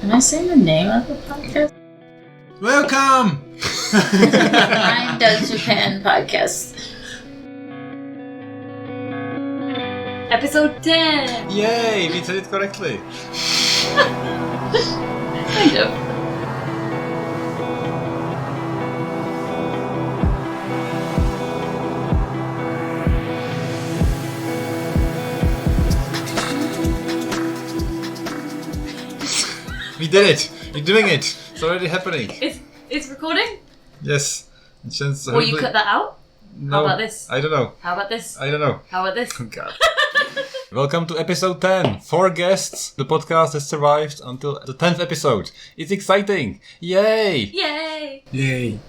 Can I say the name of the podcast? Welcome! MDJ podcast. Episode 10! Yay, we said it correctly. Kind of. We did it! We're doing it! It's already happening. It's recording? Yes. Will you cut that out? No. How about this? I don't know. How about this? I don't know. How about this? Oh, God. Welcome to episode 10. 4 guests. The podcast has survived until the 10th episode. It's exciting. Yay! Yay! Yay.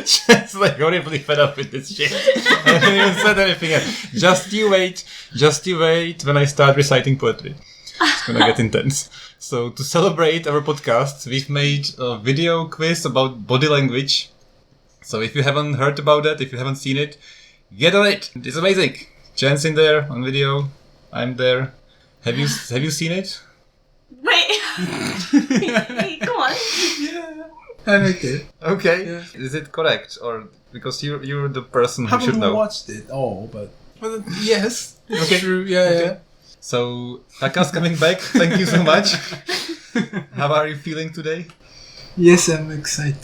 Just like horribly fed up with this shit. I haven't even said anything yet. Just you wait when I start reciting poetry. It's gonna get intense. So to celebrate our podcast, we've made a video quiz about body language. So if you haven't heard about that, if you haven't seen it, get on it. It's amazing. Jen's in there on video. I'm there. Have you seen it? Wait! Come on. Yeah. I like it. Okay. Yeah. Is it correct, or because you're the person who I should haven't know? watched it all, but Well, yes. okay. True. Yeah, Okay. So Taka's coming back. Thank you so much. How are you feeling today? Yes, I'm excited.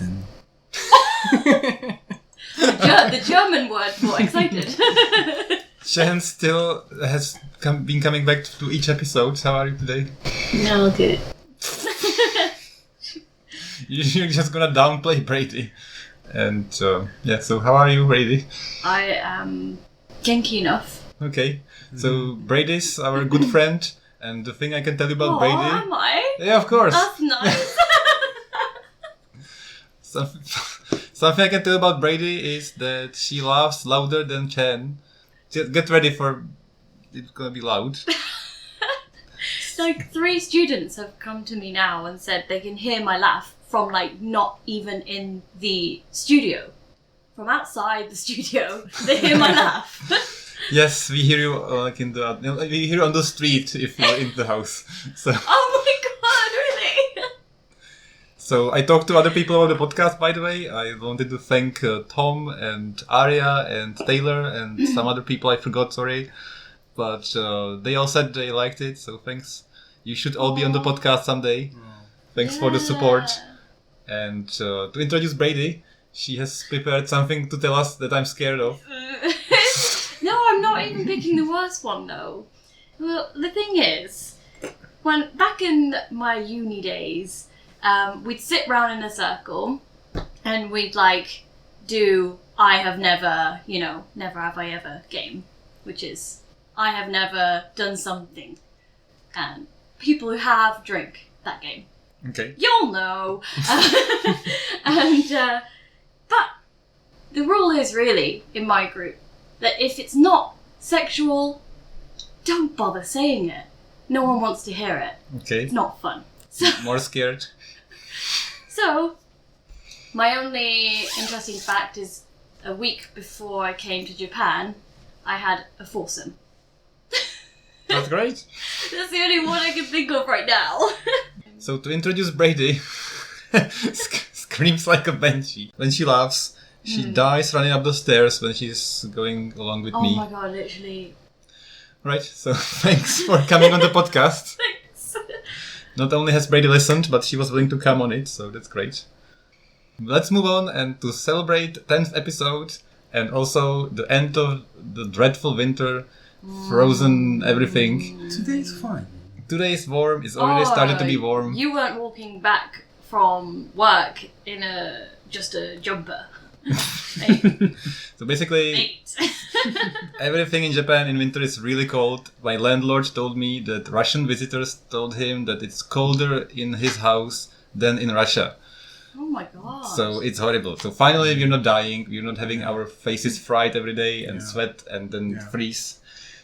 The German word for excited. Jen still has been coming back to each episode. How are you today? No, good. You're just gonna downplay Brady. And yeah, so how are you, Brady? I am genki enough. Okay, so Brady's our good friend. And the thing I can tell you about Oh, Brady... am I? Yeah, of course. That's nice. Something I can tell about Brady is that she laughs louder than Chen. Just get ready for... It's gonna be loud. Like 3 students have come to me now and said they can hear my laugh from like not even in the studio. From outside the studio, they hear my laugh. Yes, we hear you we hear you on the street if you're in the house. So, Oh my god, really? so I talked to other people about the podcast. By the way, I wanted to thank Tom and Arya and Taylor and some other people I forgot. Sorry, but they all said they liked it. So thanks. You should all be on the podcast someday. Thanks for the support. And to introduce Brady, she has prepared something to tell us that I'm scared of. No, I'm not even picking the worst one though. Well, the thing is, when back in my uni days, we'd sit round in a circle and we'd like do I have never, never have I ever game, which is I have never done something, and people who have drink that game. Okay. You'll know. And but the rule is really in my group that if it's not sexual, don't bother saying it. No one wants to hear it. Okay. It's not fun. So, More scared. so my only interesting fact is a week before I came to Japan, I had a foursome. That's great. That's the only one I can think of right now. So to introduce Brady, screams like a banshee. When she laughs, she dies running up the stairs when she's going along with Oh me. my god, literally. Right, so thanks for coming on the podcast. Thanks. Not only has Brady listened, but she was willing to come on it, so that's great. Let's move on and to celebrate 10th episode and also the end of the dreadful winter, frozen everything. Today's fine. Today is warm, it's already started to be warm. You weren't walking back from work in just a jumper. So basically, Mate. everything in Japan in winter is really cold. My landlord told me that Russian visitors told him that it's colder in his house than in Russia. Oh my god. So it's horrible. So finally we're not dying, we're not having our faces fried every day and sweat and then freeze.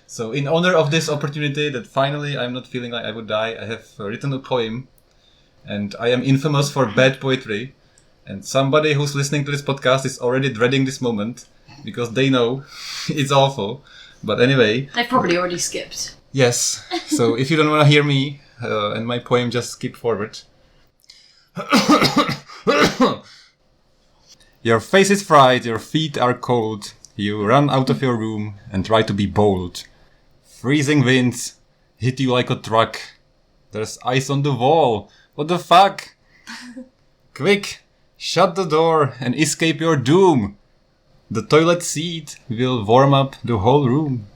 So in honor of this opportunity that finally I'm not feeling like I would die, I have written a poem. And I am infamous for bad poetry. And somebody who's listening to this podcast is already dreading this moment because they know it's awful. But anyway, They've probably already skipped. Yes. So if you don't want to hear me and my poem, just skip forward. Your face is fried, your feet are cold. You run out of your room and try to be bold. Freezing winds hit you like a truck. There's ice on the wall. What the fuck? Quick, shut the door and escape your doom. The toilet seat will warm up the whole room.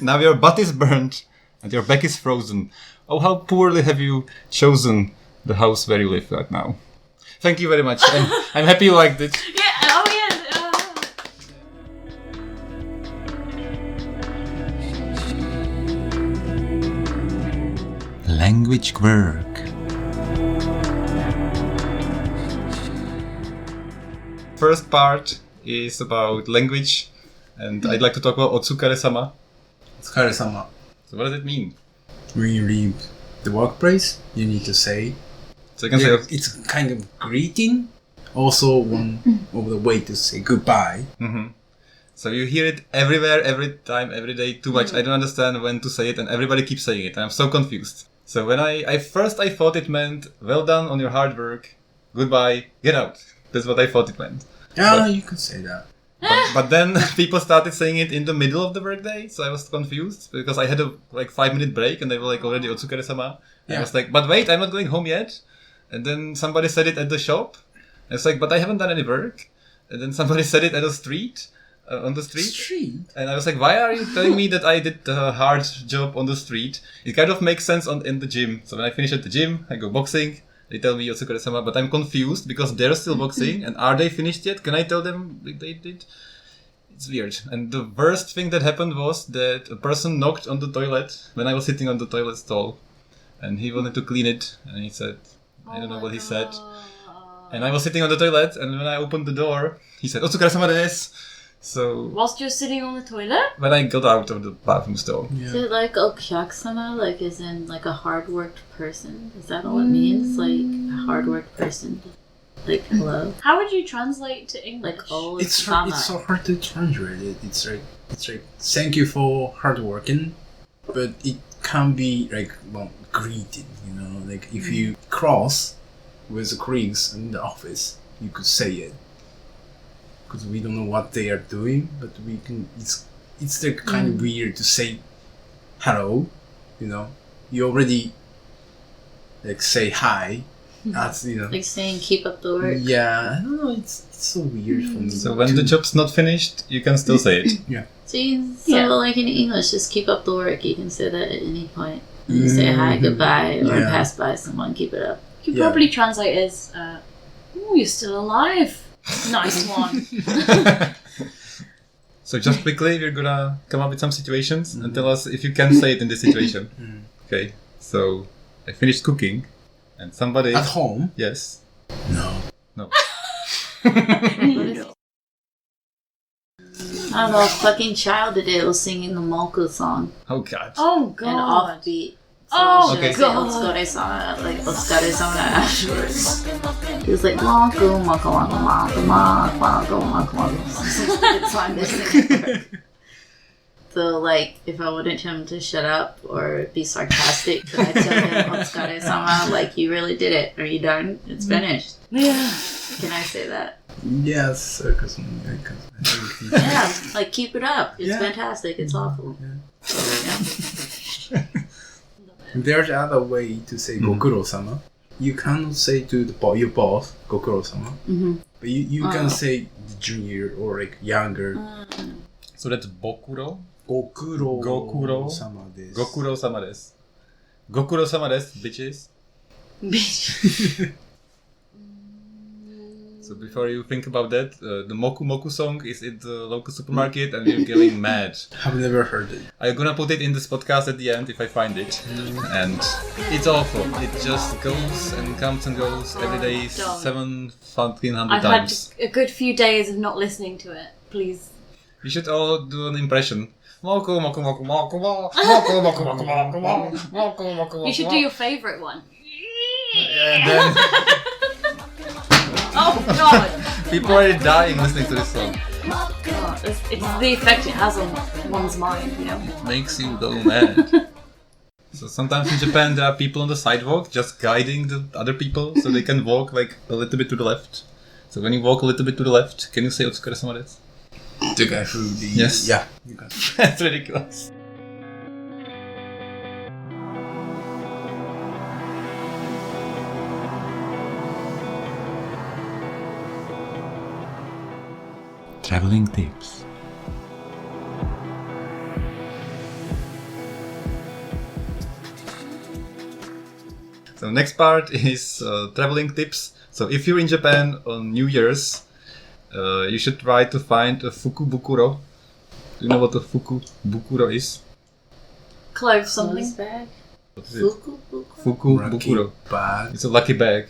Now your butt is burnt and your back is frozen. Oh, how poorly have you chosen the house where you live right now. Thank you very much. I'm happy you liked it. Yeah, oh yeah. Language Quirk. First part is about language, and I'd like to talk about Otsukaresama. Otsukaresama. So what does it mean? When you leave the workplace, you need to say. So I can Yeah, say... it's kind of greeting. Also, one of the way to say goodbye. Mm-hmm. So you hear it everywhere, every time, every day, too much. I don't understand when to say it, and everybody keeps saying it. I'm so confused. So when I thought it meant, well done on your hard work, goodbye, get out. That's what I thought it meant. Yeah, you could say that. But then people started saying it in the middle of the workday, so I was confused because I had a 5-minute break and they were like already Otsukaresama. Yeah. I was like, but wait, I'm not going home yet. And then somebody said it at the shop. I was like, but I haven't done any work. And then somebody said it at the street, on the street. And I was like, why are you telling me that I did a hard job on the street? It kind of makes sense in the gym. So when I finish at the gym, I go boxing. They tell me Otsukaresama, but I'm confused because they're still boxing. And are they finished yet? Can I tell them they did? It's weird. And the worst thing that happened was that a person knocked on the toilet when I was sitting on the toilet stall. And he wanted to clean it. And he said, I don't know what he said. And I was sitting on the toilet. And when I opened the door, he said, Otsukaresama desu. So Whilst you're sitting on the toilet? when I got out of the bathroom stall. Is it like Okyakusama, like as in like a hard-worked person? Is that all it means? Like a hard-worked person? Like hello? How would you translate to English? Like oh, It's sama. so hard to translate it. It's like thank you for hard working, but it can be like greeting. You know, like if you cross with the colleagues in the office, you could say it because we don't know what they are doing, but we can. It's like kind of weird to say hello. You know, you already like say hi. That's Like saying keep up the work. Yeah, I don't know. It's so weird for me. So when the job's not finished, you can still say it. Yeah. So you can say like in English, just keep up the work. You can say that at any point. You say hi, goodbye, or Yeah. pass by someone, keep it up. You could Yeah. probably translate as, oh, you're still alive. Nice one. So just quickly, we're gonna come up with some situations and tell us if you can say it in this situation. Okay, so I finished cooking and somebody... At home? Yes. No. No. I don't know, a fucking child today was singing the moku song. Oh god. Oh, And God. offbeat. So Oh, Okay. God. Otsukaresama, like Otsukaresama afterwards. He was like, moku, moku, moku, moku, moku, moku, moku, moku. It's on this thing. So, like, if I wanted him to shut up or be sarcastic, could I tell him, Otsukaresama, like, you really did it. Are you done? It's finished. Yeah. Can I say that? Yes, because Yeah, like, keep it up. It's Yeah. fantastic. It's awful. Yeah. there's other way to say Gokuro-sama. You cannot say to your boss Gokuro-sama, but you can say junior or like younger. So that's Bokuro. Gokuro-sama desu. Gokuro-sama desu. Gokuro-sama desu, bitches. So before you think about that, the Moku Moku song is in the local supermarket and you're getting mad. I've never heard it. I'm gonna put it in this podcast at the end if I find it. And it's awful. It just goes and comes and goes every day, Don't. 700 I've times. had a good few days of not listening to it. Please. We should all do an impression. Moku Moku Moku Moku Moku Moku Moku Moku Moku Moku Moku Moku. You should do your favourite one. And then Oh, God. people are dying listening to this song. God, it's the effect it has on one's mind, you know. Makes you go mad. So sometimes in Japan there are people on the sidewalk just guiding the other people so they can walk like a little bit to the left. So when you walk a little bit to the left, can you say Otsukaresama desu? The guy who the... Yes. Yeah. You got it. That's ridiculous. Traveling tips. So next part is traveling tips. So if you're in Japan on New Year's, you should try to find a Fukubukuro. Do you know what a Fukubukuro is? Clothes something. Nice bag. What is it? Fukubukuro. Fukubukuro. Bag. It's a lucky bag.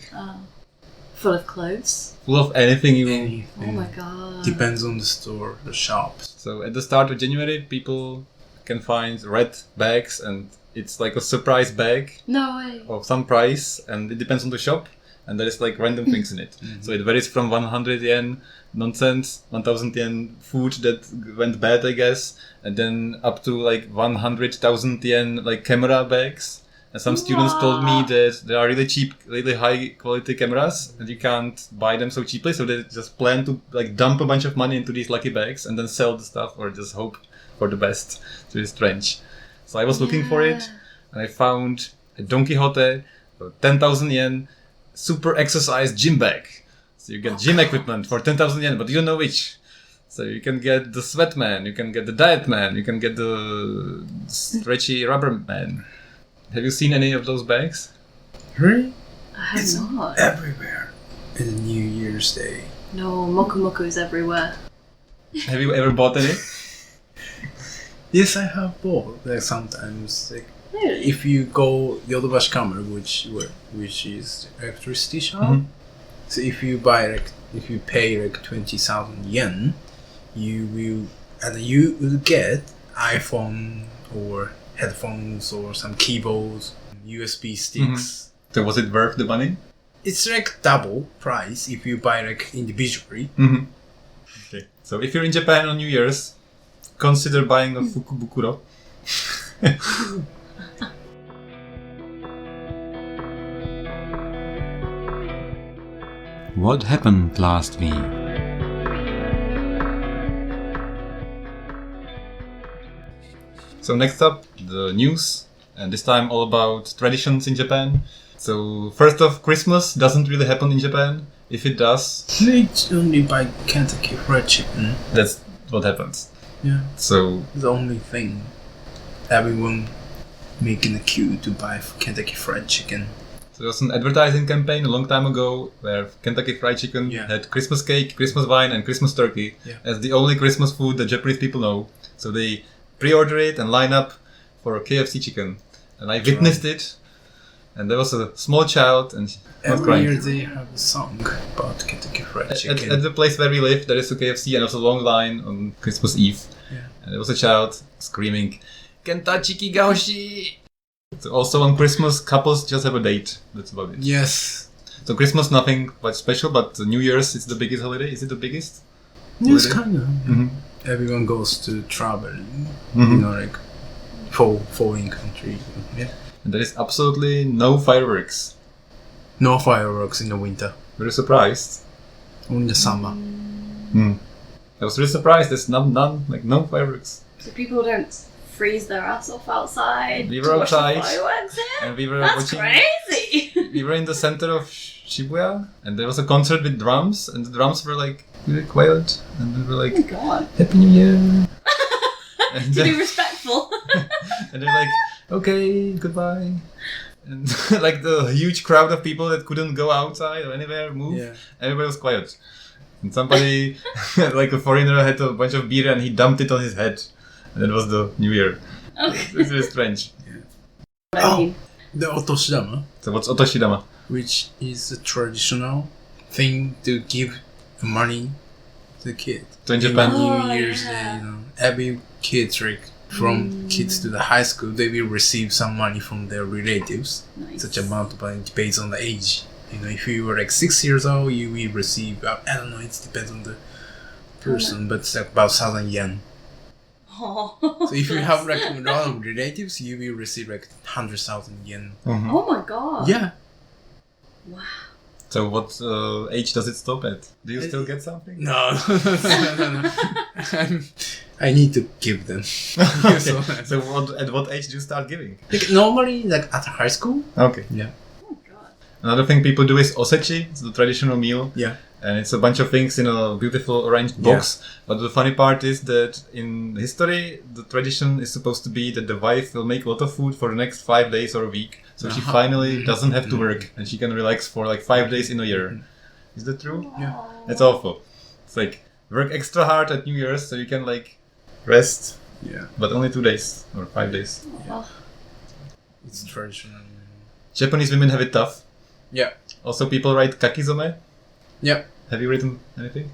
Full of clothes. Full of anything you... Anything. Oh my god. Depends on the store, the shops. So at the start of January, people can find red bags and it's like a surprise bag No way. of some price and it depends on the shop and there is like random things in it. So it varies from 100 yen nonsense, 1000 yen food that went bad I guess, and then up to like 100,000 yen like camera bags. And some students told me that there are really cheap, really high quality cameras and you can't buy them so cheaply, so they just plan to like dump a bunch of money into these lucky bags and then sell the stuff or just hope for the best. It's really strange. So I was looking for it and I found a Don Quixote for 10,000 yen super exercise gym bag. So you get gym equipment for 10,000 yen, but you don't know which. So you can get the sweat man, you can get the diet man, you can get the stretchy rubber man. Have you seen any of those bags? Really? I have It's not. everywhere. In the New Year's Day. No, moku moku is everywhere. Have you ever bought any? Yes, I have bought. Like sometimes, like Really? if you go Yodobashi Kamera, which is electricity shop. Mhm. So if you buy if you pay 20,000 yen, you will get iPhone or headphones or some keyboards, USB sticks. So was it worth the money? It's double price if you buy individually. Mm-hmm. Okay. So if you're in Japan on New Year's, consider buying a Fukubukuro. What happened last week? So next up, the news, and this time all about traditions in Japan. So first off, Christmas doesn't really happen in Japan. If it does, They only buy Kentucky Fried Chicken. that's what happens. Yeah, So the only thing. Everyone making a queue to buy Kentucky Fried Chicken. there was an advertising campaign a long time ago where Kentucky Fried Chicken had Christmas cake, Christmas wine, and Christmas turkey as the only Christmas food that Japanese people know. So they pre-order it and line up for a KFC chicken. And I witnessed it. And there was a small child and Every year they have a song about Kentucky Fried Chicken. At the place where we live, there is a KFC and there's a long line on Christmas Eve. Yeah. And there was a child screaming, Kentucky ga hoshii! So also on Christmas, couples just have a date. That's about it. Yes. So Christmas, nothing quite special, but New Year's is the biggest holiday. Is it the biggest? Yes, holiday? kind of. Mm-hmm. Everyone goes to travel, Mhm. foreign country. Yeah. And there is absolutely no fireworks. No fireworks in the winter. Very surprised. Only the summer. I was really surprised. There's none, no fireworks. So people don't freeze their ass off outside. We to were watch the outside, fireworks here? and we were That's watching. crazy. We were in the center of Shibuya, and there was a concert with drums, and the drums were really quiet, and we were like, Oh god. Happy New Year. And, To be respectful. and they're like, okay, goodbye. And the huge crowd of people that couldn't go outside or anywhere move, everybody was quiet. And somebody, like a foreigner, had a bunch of beer and he dumped it on his head. And that was the New Year. Okay. It's really strange. I mean, The otoshidama, So what's Otoshidama? which is a traditional thing to give money to the kid. So in Japan, New Year's Day, every kid, from kids to the high school, they will receive some money from their relatives. nice. Such amount of money based on the age. If you were 6 years old, you will receive, I don't know, it depends on the person, but it's like about 1,000 yen. Oh. So if you have like a lot of relatives, you will receive like 100,000 yen. Mhm. Oh my god. Yeah. Wow. So what age does it stop at? Do you still get something? No. I need to give them. Okay. So, At what age do you start giving? like, normally, like at high school. Okay. Yeah. Oh god. Another thing people do is osechi. It's the traditional meal. Yeah. And it's a bunch of things in a beautiful arranged box. But the funny part is that in history, the tradition is supposed to be that the wife will make a lot of food for the next 5 days or a week. So she finally doesn't have to work and she can relax for like 5 days in a year. Is that true? Yeah. That's awful. It's like work extra hard at New Year's so you can like rest, Yeah. but only 2 days or 5 days. Oh. It's traditional. Japanese women have it tough. Yeah. Also, people write kakizome. Yeah. Have you written anything?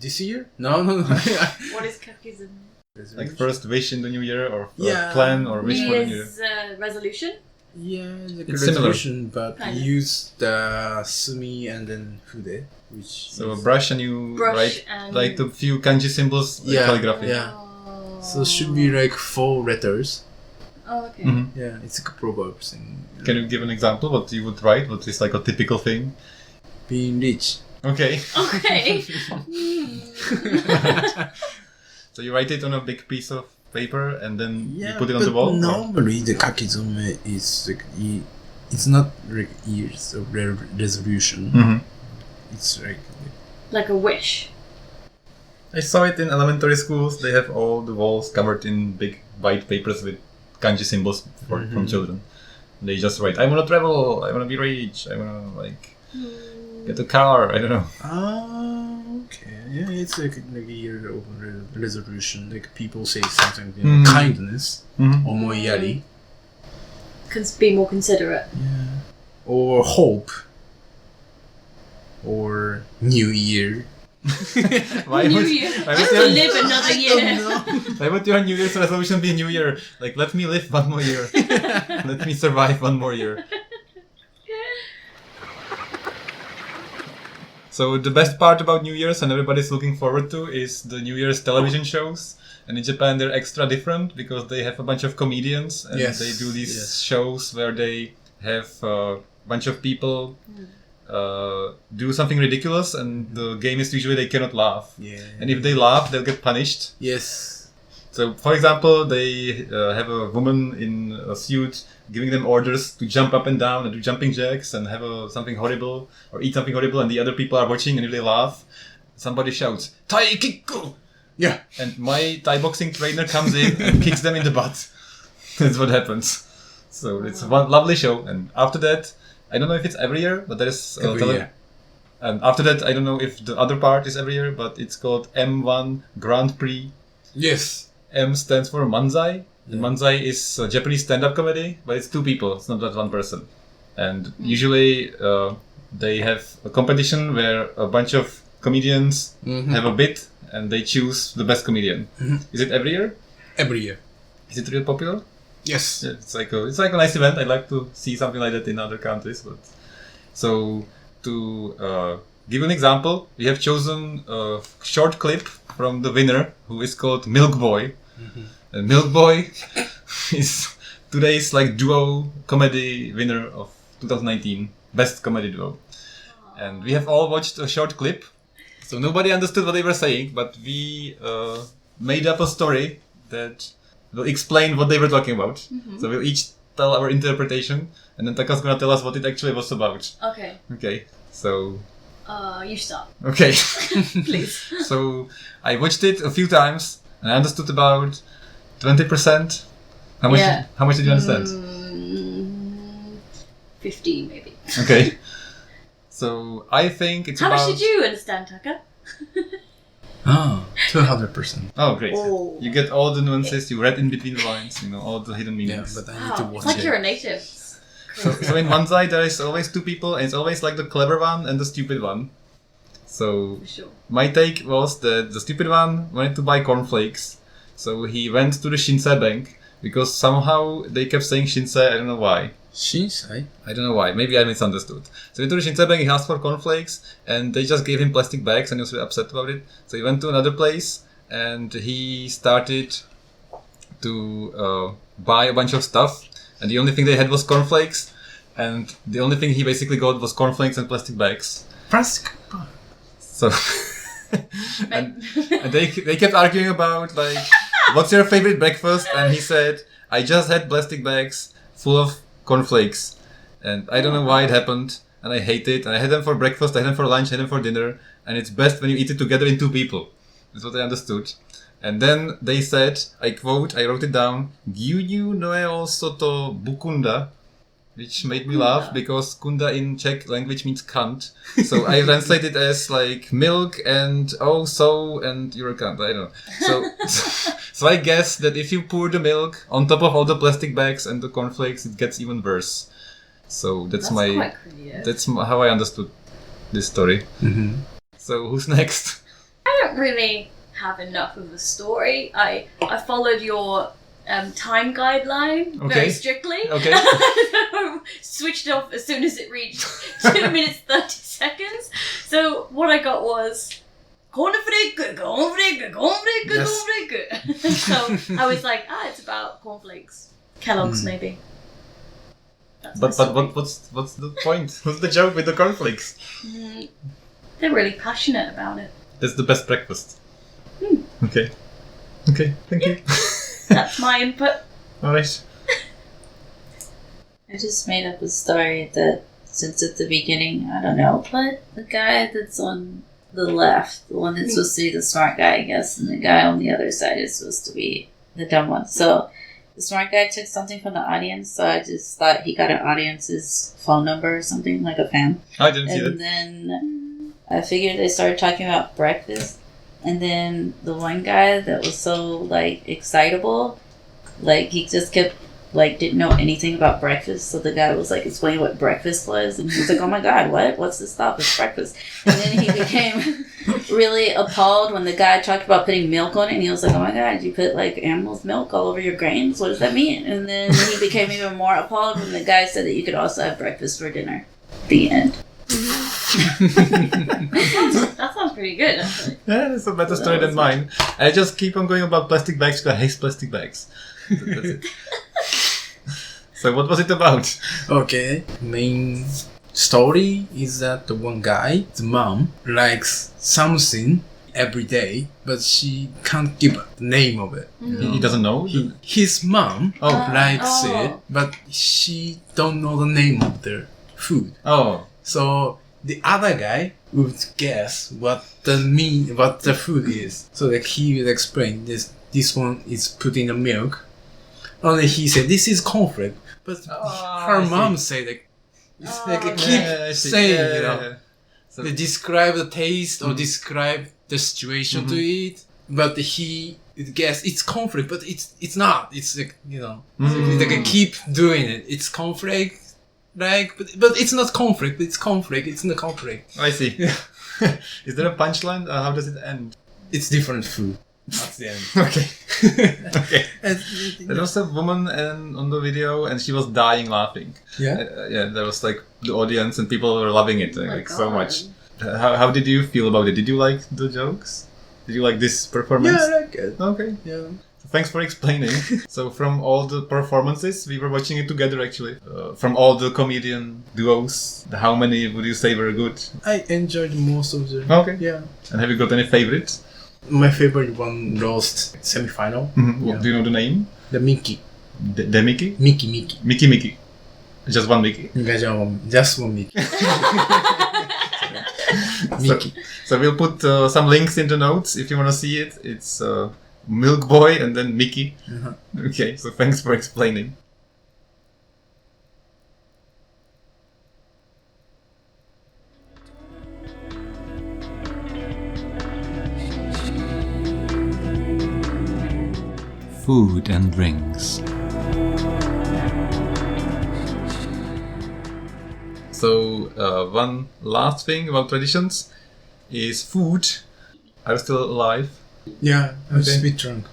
This year? No. What is kakism? Like first wish in the new year or Yeah. plan or wish New for the new year? Year's resolution? Yeah, like It's a similar. resolution, but Kind of. use the sumi and then fude, which So a is- brush and you Brush write and- like the few kanji symbols with Yeah, calligraphy. yeah. Oh. So it should be like 4 letters. Oh, okay. Mhm. Yeah, it's like a proverb thing. Can you give an example what you would write? What is like a typical thing? Being rich. Okay. Okay. So you write it on a big piece of paper and then you Yeah, put it on but the wall? or- normally the kakizume is like it's not like years of resolution. Mhm. It's like Like a wish. I saw it in elementary schools. They have all the walls covered in big white papers with kanji symbols from children. They just write, I want to travel, I want to be rich, I want to like get a car, I don't know. okay. Yeah, it's like a year of resolution. Like people say something, you know, kindness, omoiyari, Be more considerate. yeah, or hope, or New Year. Why New would, Year. why Just would to your- live another year. why would your New Year's resolution be New Year? Like, let me live one more year. Let me survive one more year. So the best part about New Year's and everybody's looking forward to is the New Year's television shows. And in Japan they're extra different because they have a bunch of comedians and Yes, they do these yes. shows where they have a bunch of people do something ridiculous and the game is usually they cannot laugh. Yeah. And if they laugh, they'll get punished. Yes. So, for example, they have a woman in a suit giving them orders to jump up and down and do jumping jacks and have something horrible or eat something horrible, and the other people are watching, and if they laugh, somebody shouts, "Tai Kikku!" Yeah. And my Thai boxing trainer comes in and kicks them in the butt. That's what happens. So, it's one lovely show, and after that, I don't know if it's every year, but there is Every year. And after that, I don't know if the other part is every year, but it's called M1 Grand Prix. Yes. M stands for Manzai. Yeah. Manzai is a Japanese stand-up comedy, but it's 2 people. It's not that one person. And usually they have a competition where a bunch of comedians have a bit, and they choose the best comedian. Is it every year? Every year. Is it real popular? Yes. Yeah, it's like a nice event. I'd like to see something like that in other countries. But so to give an example, we have chosen a short clip from the winner, who is called Milk Boy. And Milk Boy is today's like duo comedy winner of 2019, best comedy duo. And we have all watched a short clip, so nobody understood what they were saying, but we made up a story that will explain what they were talking about. So we'll each tell our interpretation, and then Taka's gonna tell us what it actually was about. Okay. Okay, so You start, okay. please. So I watched it a few times and I understood about 20%. How much? Yeah. How much did you understand? 15 maybe. Okay. So I think it's How about. much did you understand, Taka? 200%. Oh, great! Oh. You get all the nuances. You read in between the lines. You know all the hidden Yeah, meanings. but I need to Wow, watch it's like it. you're a native. So in Manzai there is always 2 people, and it's always like the clever one and the stupid one. So For sure. my take was that the stupid one wanted to buy cornflakes, so he went to the Shinsei bank because somehow they kept saying Shinsei. I don't know why. Shinsai? I don't know why. Maybe I misunderstood. So he went to Shinsei Bank, he asked for cornflakes, and they just gave him plastic bags, and he was really upset about it. So he went to another place, and he started to buy a bunch of stuff, and the only thing they had was cornflakes, and the only thing he basically got was cornflakes and plastic bags. Plastic? So... and they kept arguing about, like, what's your favorite breakfast? And he said, I just had plastic bags full of cornflakes, and I don't know why it happened, and I hate it, and I had them for breakfast, I had them for lunch, I had them for dinner, and it's best when you eat it together in 2 people. That's what I understood. And then they said, I quote, I wrote it down, Gyunyu no e o soto bukunda, which made me laugh because kunda in Czech language means cunt. So I translated as like milk and and you're a cunt. I don't know. So I guess that if you pour the milk on top of all the plastic bags and the cornflakes, it gets even worse. So that's quite creative. that's how I understood this story. Mm-hmm. So who's next? I don't really have enough of a story. I followed your time guideline very strictly. Okay. Switched off as soon as it reached 2 minutes 30 seconds. So what I got was cornflake. So I was like, it's about cornflakes. Kellogg's maybe. That's my But story. what's the point? What's the joke with the cornflakes? They're really passionate about it. That's the best breakfast. Okay, thank you. That's my input. Alright. I just made up a story that since at the beginning, I don't know, but the guy that's on the left, the one that's supposed to be the smart guy, I guess, and the guy on the other side is supposed to be the dumb one. So the smart guy took something from the audience, so I just thought he got an audience's phone number or something, like a fan. I didn't see And that. then I figured they started talking about breakfast. And then the one guy that was so, like, excitable, like, he just kept, like, didn't know anything about breakfast. So the guy was, like, explaining what breakfast was. And he was like, oh my God, what? What's this stuff? It's breakfast. And then he became really appalled when the guy talked about putting milk on it. And he was like, oh my God, you put, like, animal's milk all over your grains? What does that mean? And then he became even more appalled when the guy said that you could also have breakfast for dinner. The end. That sounds pretty good, actually. Yeah, it's a better story than mine. I just keep on going about plastic bags because I hate plastic bags. That's it. So what was it about? Okay, main story is that the one guy, the mom, likes something every day, but she can't give the name of it. He doesn't know? His mom likes Oh. it, but she don't know the name of the food. Oh. So the other guy would guess what the food is. So like he would explain this one is put in the milk. Only he said this is cornflake, but her I mom said like it's like okay. keep Yeah, I see. saying Yeah, you know. yeah. So, They describe the taste or describe the situation to it, but he guess it's cornflake, but it's not. It's like you know, it's like keep doing it. It's cornflake. Like, but it's not cornflake, but it's cornflake, it's not cornflake. I see. Is there a punchline? How does it end? It's different food. That's the end. Okay. Okay. There was a woman on the video and she was dying laughing. Yeah. Yeah, there was like the audience and people were loving it my like so God. much. How did you feel about it? Did you like the jokes? Did you like this performance? Yeah, I like it. Okay. Yeah. Thanks for explaining. So from all the performances, we were watching it together actually. From all the comedian duos, how many would you say were good? I enjoyed most of them. Okay. Yeah. And have you got any favorites? My favorite one lost semi-final. Yeah. Do you know the name? The Mickey. The Mickey? Mickey. Mickey. Just one Mickey. Just one Mickey. Mickey. So we'll put some links in the notes if you want to see it. It's Milk Boy and then Mickey. Okay, so thanks for explaining. Food and drinks. So one last thing about traditions is food. Are you still alive? Yeah, I'm Okay. a bit drunk.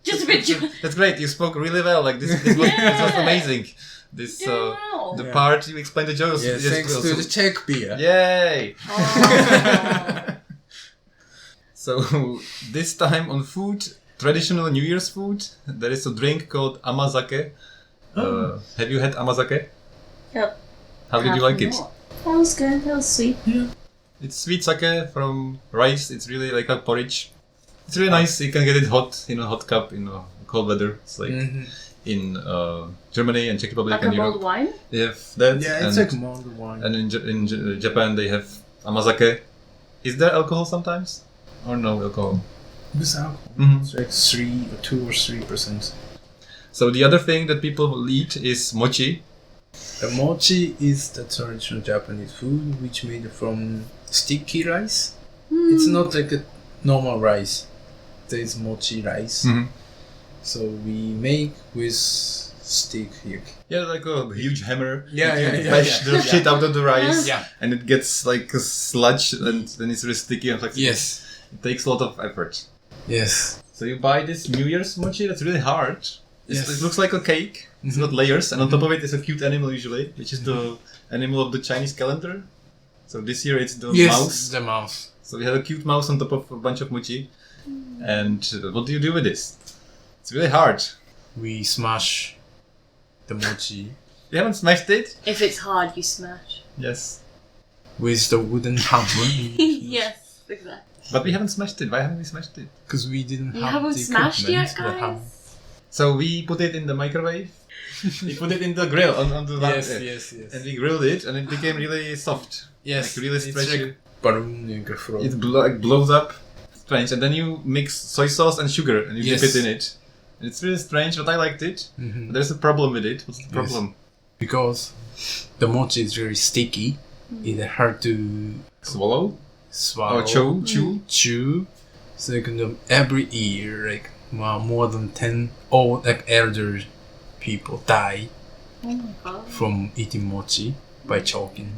Just a bit. That's great. You spoke really well. Like this was amazing. this No. the Yeah. part you explained the jokes. Yeah, Yes, thanks well, to so- the Czech beer. Yay! Oh. So this time on food, traditional New Year's food, there is a drink called amazake. Have you had amazake? Yep. How did you like it? That was good. That was sweet. It's sweet sake from rice. It's really like a porridge. It's really nice. You can get it hot in a hot cup in cold weather. It's like in Germany and Czech Republic Like and a Europe. mulled wine. They have that. Yeah, it's and, like more the wine. and in Japan they have amazake. Is there alcohol sometimes? Or no alcohol? With alcohol. Mhm. It's like 2 or 3%. So the other thing that people eat is mochi. The mochi is the traditional Japanese food which made from sticky rice. It's not like a normal rice. There is mochi rice. Mhm. So we make with stick here. Yeah, like a huge hammer. Yeah, You yeah, can yeah, bash yeah, the yeah. shit out of the rice. Yeah. And it gets like a sludge and then it's really sticky and flexible. Yes. It takes a lot of effort. Yes. So you buy this New Year's mochi that's really hard. Yes. It looks like a cake. It's got layers, and on top of it is a cute animal usually, which is the animal of the Chinese calendar. So this year it's the mouse. The mouse. So we have a cute mouse on top of a bunch of mochi. And what do you do with this? It's really hard. We smash the mochi You haven't smashed it? If it's hard, you smash. Yes. with the wooden hammer. Yes, exactly. But we haven't smashed it. Why haven't we smashed it? Because we didn't You have haven't the smashed equipment yet, for the hammer. guys? So we put it in the microwave. We put it in the grill on the Yes, lamp, yes, yes. and we grilled it, and it became really soft. Yes, like really it's stretchy. like balloon like a frog. It blows up. Strange. And then you mix soy sauce and sugar, and you Yes. dip it in it. And it's really strange, but I liked it. Mhm. But there's a problem with it. What's the problem? Because the mochi is very sticky. It's hard to Swallow? swallow. Or chew? Chew. So like every year, like more than 10 old, like elder people die Oh my god. from eating mochi by choking.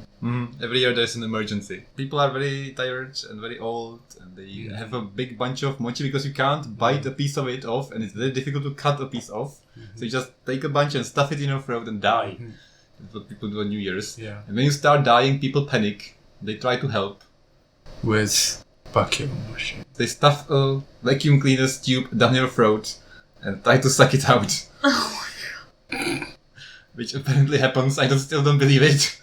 Every year there's an emergency. People are very tired and very old, and they have a big bunch of mochi because you can't bite a piece of it off, and it's very difficult to cut a piece off. So you just take a bunch and stuff it in your throat and die. That's what people do on New Year's. Yeah. And when you start dying, people panic. They try to help. With vacuum machine. They stuff a vacuum cleaner's tube down your throat and try to suck it out. Which apparently happens. I still don't believe it.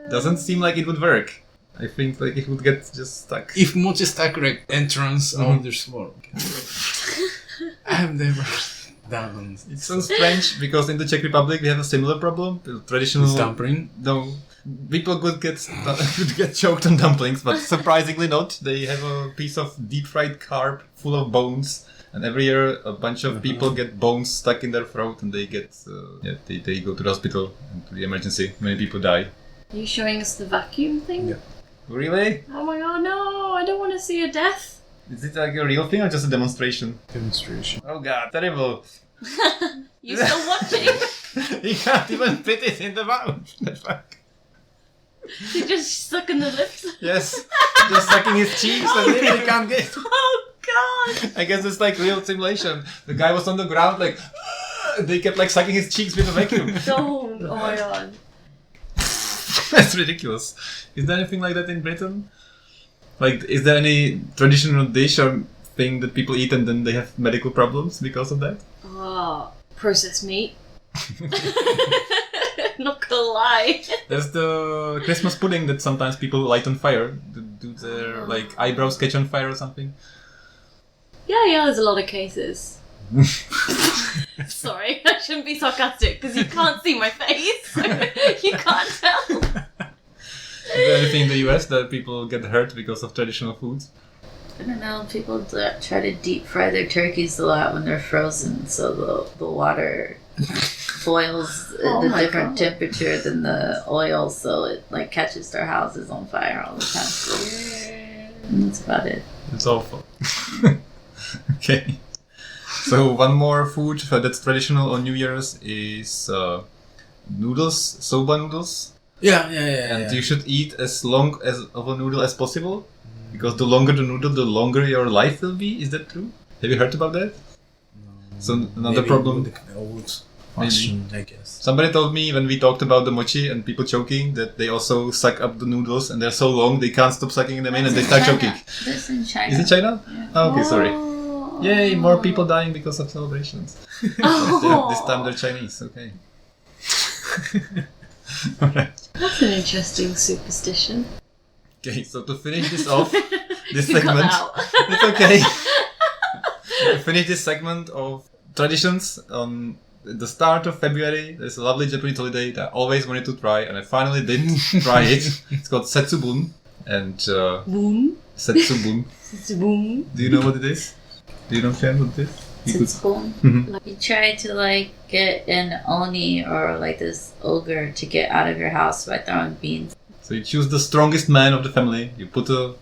Doesn't seem like it would work. I think like it would get just stuck. If mochi stuck like entrance of the swallow. I have never done It's so strange because in the Czech Republic we have a similar problem. The traditional dumpling. No, people could get choked on dumplings, but surprisingly not. They have a piece of deep fried carb full of bones, and every year a bunch of people get bones stuck in their throat, and they get they go to the hospital and to the emergency. Many people die. Are you showing us the vacuum thing? Yeah. Really? Oh my god, no! I don't want to see a death. Is it like a real thing or just a demonstration? Demonstration. Oh god, terrible! You still watching? He can't even fit it in the mouth. The fuck? You're just sucking the lips. Yes, just sucking his cheeks and literally can't get. Oh god! I guess it's like real simulation. The guy was on the ground like, they kept like sucking his cheeks with a vacuum. Don't! Oh my god. That's ridiculous. Is there anything like that in Britain? Like, is there any traditional dish or thing that people eat and then they have medical problems because of that? Oh, processed meat. Not gonna lie. There's the Christmas pudding that sometimes people light on fire. Do their like eyebrows catch on fire or something? Yeah, there's a lot of cases. Sorry, I shouldn't be sarcastic because you can't see my face. You can't tell. Is there anything in the US that people get hurt because of traditional foods? I don't know. People try to deep fry their turkeys a lot when they're frozen, so the water boils at a different temperature than the oil, so it like catches their houses on fire all the time. And that's about it. It's awful. Okay. So one more food that's traditional on New Year's is noodles, soba noodles. Yeah. And you should eat as long as of a noodle as possible, because the longer the noodle, the longer your life will be. Is that true? Have you heard about that? So another Maybe problem. with the old Machine, I guess. Somebody told me when we talked about the mochi and people choking that they also suck up the noodles and they're so long they can't stop sucking them in and they start choking. That's in China. Is it China? Yeah. Oh, okay, sorry. Oh. Yay, more people dying because of celebrations. This time they're Chinese, okay. Alright. That's an interesting superstition. Okay, so to finish this off, this You cut segment. that out. It's okay. To finish this segment of traditions on the start of February, there's a lovely Japanese holiday that I always wanted to try, and I finally did try it. It's called Setsubun, and Boom. Setsubun. Boom. Do you know what it is? Do you know, Chen, what it is? You could- Setsubun. Mhm. You try to like get an oni or like this ogre to get out of your house by throwing beans. So you choose the strongest man of the family, you put a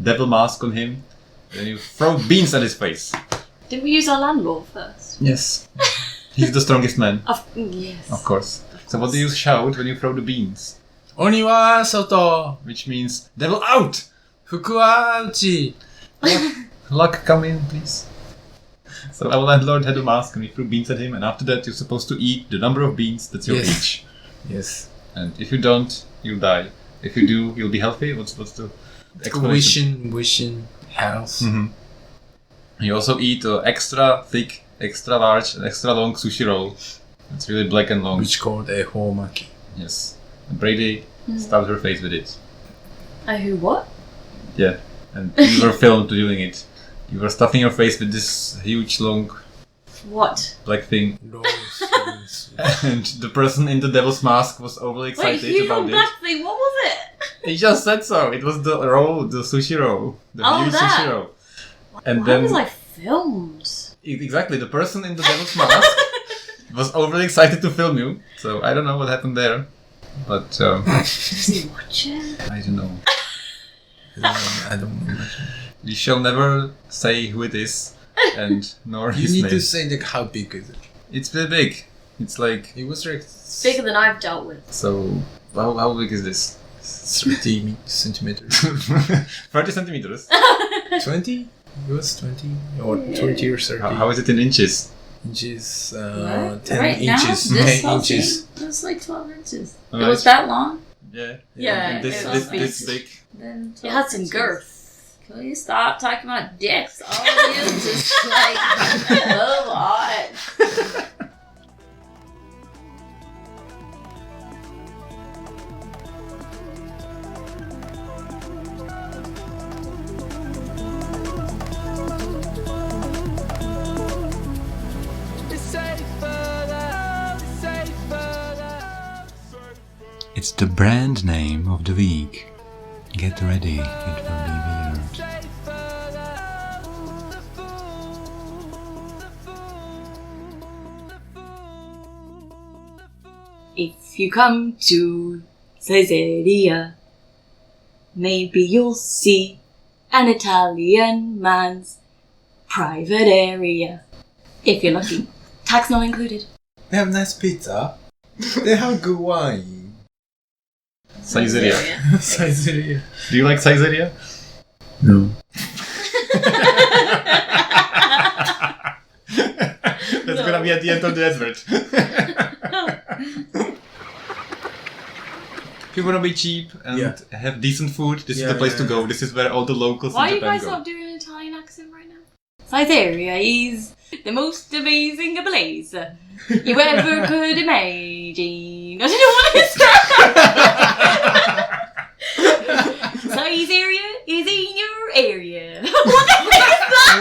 devil mask on him, then you throw beans at his face. Didn't we use our landlord first? Yes. He's the strongest man, Yes. of course. So what do you shout when you throw the beans? Oni wa soto, Which means, devil out! fuku wa uchi. Luck, come in, please. So our landlord had a mask and we threw beans at him, and after that you're supposed to eat the number of beans that's your Yes. age. Yes. And if you don't, you'll die. If you do, you'll be healthy. What's the explanation? Wishing health. Mhm. You also eat extra thick, extra large, and extra long sushi roll. It's really black and long. Which called a homaki. Yes. And Brady stabbed her face with it. Who what? Yeah. And you were filmed doing it. You were stuffing your face with this huge, long, What? black thing. Rose. And the person in the devil's mask was overly Wait, excited huge about long it. black thing, what was it? He just said so. It was the roll, the sushi roll. The Oh, huge that. sushi roll. And Why then, was I filmed? exactly, the person in the devil's mask was overly excited to film you. So I don't know what happened there. But Does he watch it? I don't know. I don't know. We shall never say who it is and nor You his need name. to say like how big is it? It's very big. It's like, It was like Bigger than I've dealt with. so, how big is this? 30 centimeters. 30 centimeters. 20? It was 20 or 20 or 30 How is it in inches? inches. What? 10 right inches. now, 10 whole inches. thing was like 12 inches. Oh, It nice. was that long? Yeah. Yeah, And this it was this big. Then It 12 had some inches. girth. Can you stop talking about dicks? All of you just like move on. It's the brand name of the week. Get ready, it will be weird. If you come to Saizeriya, maybe you'll see an Italian man's private area. If you're lucky. Tax not included. They have nice pizza. They have good wine. Saizeriya. Saizeriya. Do you like Saizeriya? No. That's gonna be at the end of the advert. If you wanna be cheap and Yeah. have decent food, this is Yeah, the place yeah, to go. yeah. This is where all the locals Why are in you Japan guys go. not doing an Italian accent right now? Saizeriya is the most amazing place you ever could imagine. I don't know what it's Saizeriya is in your area. What the heck is that?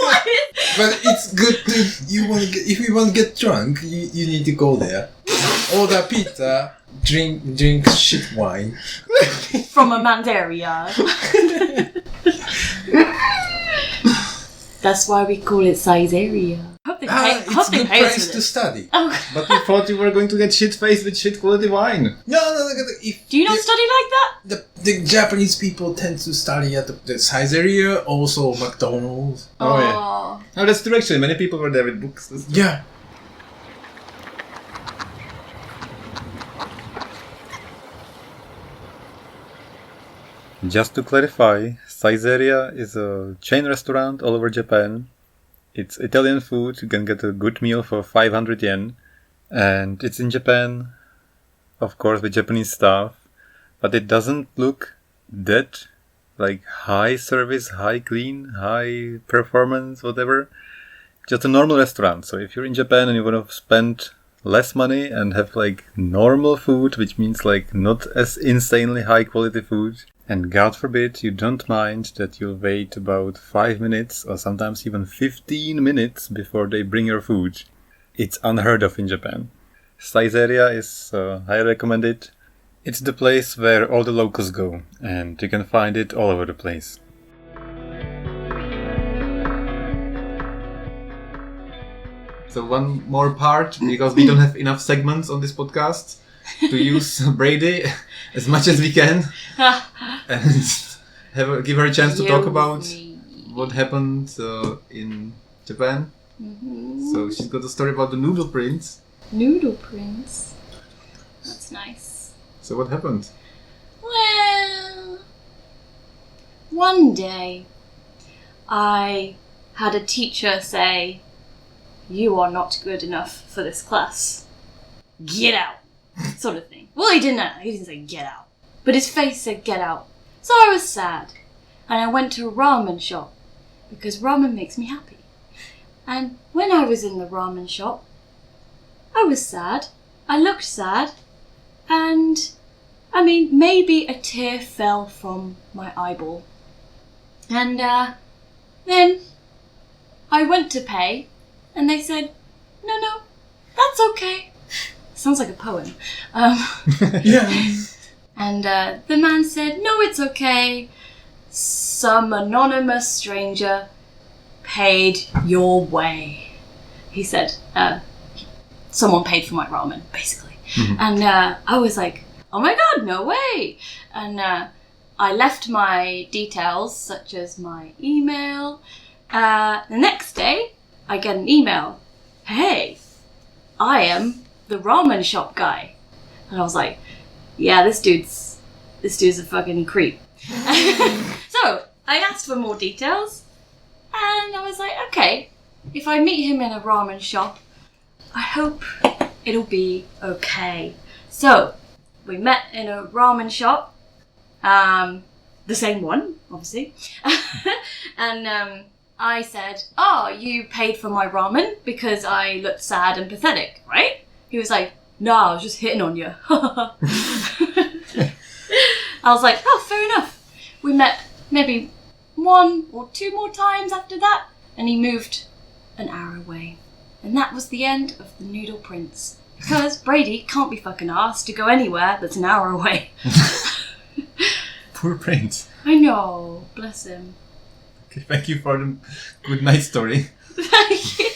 What is But it's good to if you want to get drunk, you need to go there. Order pizza, drink shit wine. from a man's area? That's why we call it Saizeriya. Hope they pay, It's hope they good pay us place for to this. study. Oh, But we thought you were going to get shit-faced with shit-quality wine. No, if do you not study like that? the Japanese people tend to study at the Saizeriya, also McDonald's. Oh, yeah. Oh, that's true actually. Many people were there with books. That's true. Yeah. Just to clarify, Saizeriya is a chain restaurant all over Japan. It's Italian food. You can get a good meal for 500 yen. And it's in Japan, of course, with Japanese staff, but it doesn't look that like high service, high clean, high performance, whatever. Just a normal restaurant. So if you're in Japan and you want to spend less money and have like normal food, which means like not as insanely high quality food, and God forbid you don't mind that you'll wait about 5 minutes or sometimes even 15 minutes before they bring your food. It's unheard of in Japan. Saizeriya is highly recommended. It's the place where all the locals go, and you can find it all over the place. So one more part, because we don't have enough segments on this podcast, to use Brady as much as we can and give her a chance to talk about what happened in Japan. Mm-hmm. So she's got a story about the noodle prince. Noodle prince. That's nice. So what happened? Well, one day I had a teacher say, "You are not good enough for this class. Get out." Sort of thing. Well, he didn't say get out. But his face said get out. So I was sad. And I went to a ramen shop. Because ramen makes me happy. And when I was in the ramen shop, I was sad. I looked sad. And, maybe a tear fell from my eyeball. And then I went to pay. And they said, no, that's okay. Sounds like a poem. Yeah. And the man said, "No, it's okay. Some anonymous stranger paid your way." He said, someone paid for my ramen, basically. Mm-hmm. And I was like, oh my God, no way. And I left my details, such as my email. The next day, I get an email. "Hey, I am the ramen shop guy." And I was like, yeah, this dude's a fucking creep. So I asked for more details, and I was like, okay, if I meet him in a ramen shop, I hope it'll be okay. So we met in a ramen shop, the same one, obviously. And I said, "Oh, you paid for my ramen because I looked sad and pathetic, right?" He was like, "No, I was just hitting on you." I was like, "Oh, fair enough." We met maybe 1 or 2 more times after that, and he moved an hour away. And that was the end of the Noodle Prince. Because Brady can't be fucking arsed to go anywhere that's an hour away. Poor prince. I know, bless him. Okay, thank you for the good night story. Thank you.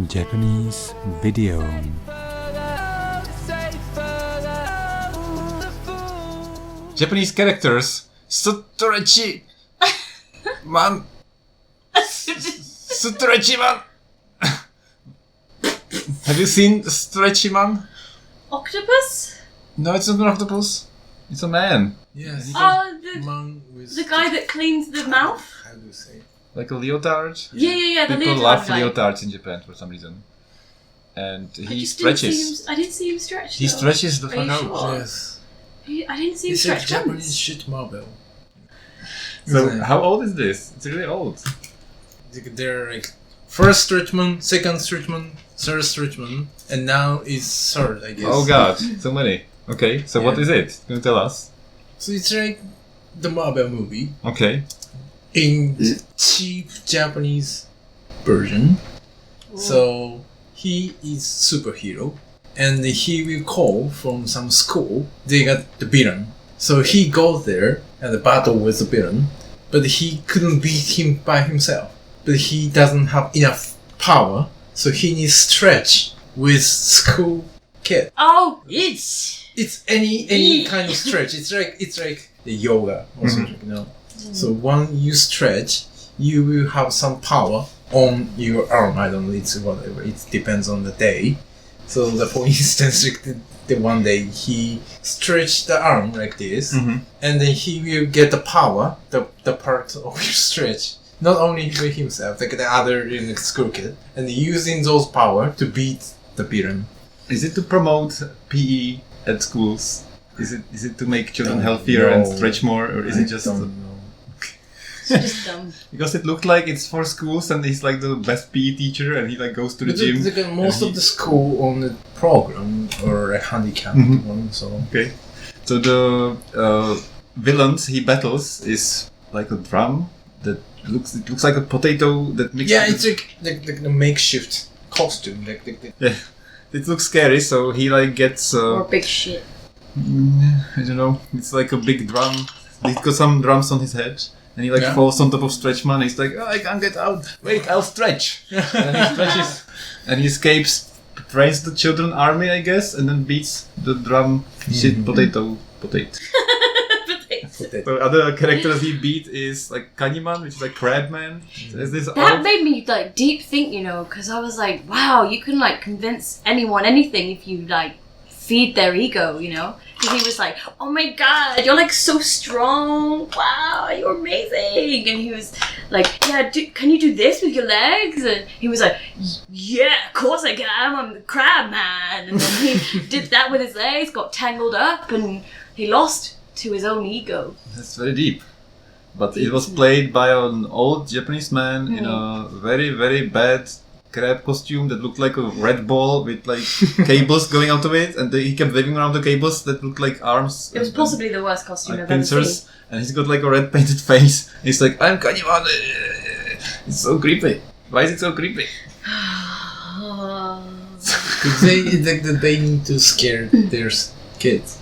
Japanese video. Japanese characters. Sutorechi-man. Sutorechi-man. Have you seen Sutorechi-man? Octopus? No, it's not an octopus. It's a man. Yes. Oh, Man with the guy that cleans the mouth? How do you say? Like a leotard. Yeah, the People leotard love guy. leotards in Japan for some reason. And I he just didn't stretches. I didn't see him stretch. He though. stretches the Are you fuck out. sure? Yes. I didn't see him It's like stretch Japanese once. shit marble. So Yeah. how old is this? It's really old. They're like first stretchman, second stretchman, third stretchman, and now is third, I guess. Oh god, so many. Okay, so what Yeah. is it? Can you tell us? So it's like the Marvel movie Okay. in cheap Japanese version. Ooh. So he is superhero, and he will call from some school. They got the villain, so he goes there and battle with the villain, but he couldn't beat him by himself. But he doesn't have enough power, so he needs stretch with school kid. Oh, it's any kind of stretch. It's like the yoga or something, you know. So when you stretch, you will have some power on your arm. I don't know, it's whatever. It depends on the day. So for instance, the one day he stretched the arm like this, and then he will get the power, the part of your stretch. Not only by himself, like the other school kid, and using those power to beat the villain. Is it to promote PE at schools? Is it to make children healthier and stretch more, or is it just? It's just dumb. Because it looked like it's for schools, and he's like the best PE teacher, and he like goes to the gym. Most of the school on the program or a handicapped one, so. Okay, so the villains he battles is like a drum that looks like a potato that mixed. Yeah, it's like the makeshift costume. Yeah, it looks scary. So he like gets. Or big shit. I don't know. It's like a big drum. He's got some drums on his head. And he falls on top of Stretch-man. He's like, oh, I can't get out. Wait, I'll stretch. And he stretches. And he escapes, trains the children army, I guess, and then beats the drum shit potato. So other characters he beat is like Kanjiman, which is like Crab Man. So that made me like deep think, because I was like, wow, you can like convince anyone anything if you like feed their ego, Because he was like, oh my god, you're like so strong. Wow, you're amazing. And he was like, yeah, can you do this with your legs? And he was like, yeah, of course I can. I'm the Crab Man. And then he did that with his legs, got tangled up, and he lost to his own ego. That's very deep. But it was played by an old Japanese man in a very, very bad crab costume that looked like a red ball with like cables going out of it, and he kept waving around the cables that looked like arms. It was possibly the worst costume like I've ever seen. And he's got like a red painted face. He's like, I'm Kanjiman. It's so creepy. Why is it so creepy? They need to scare their kids.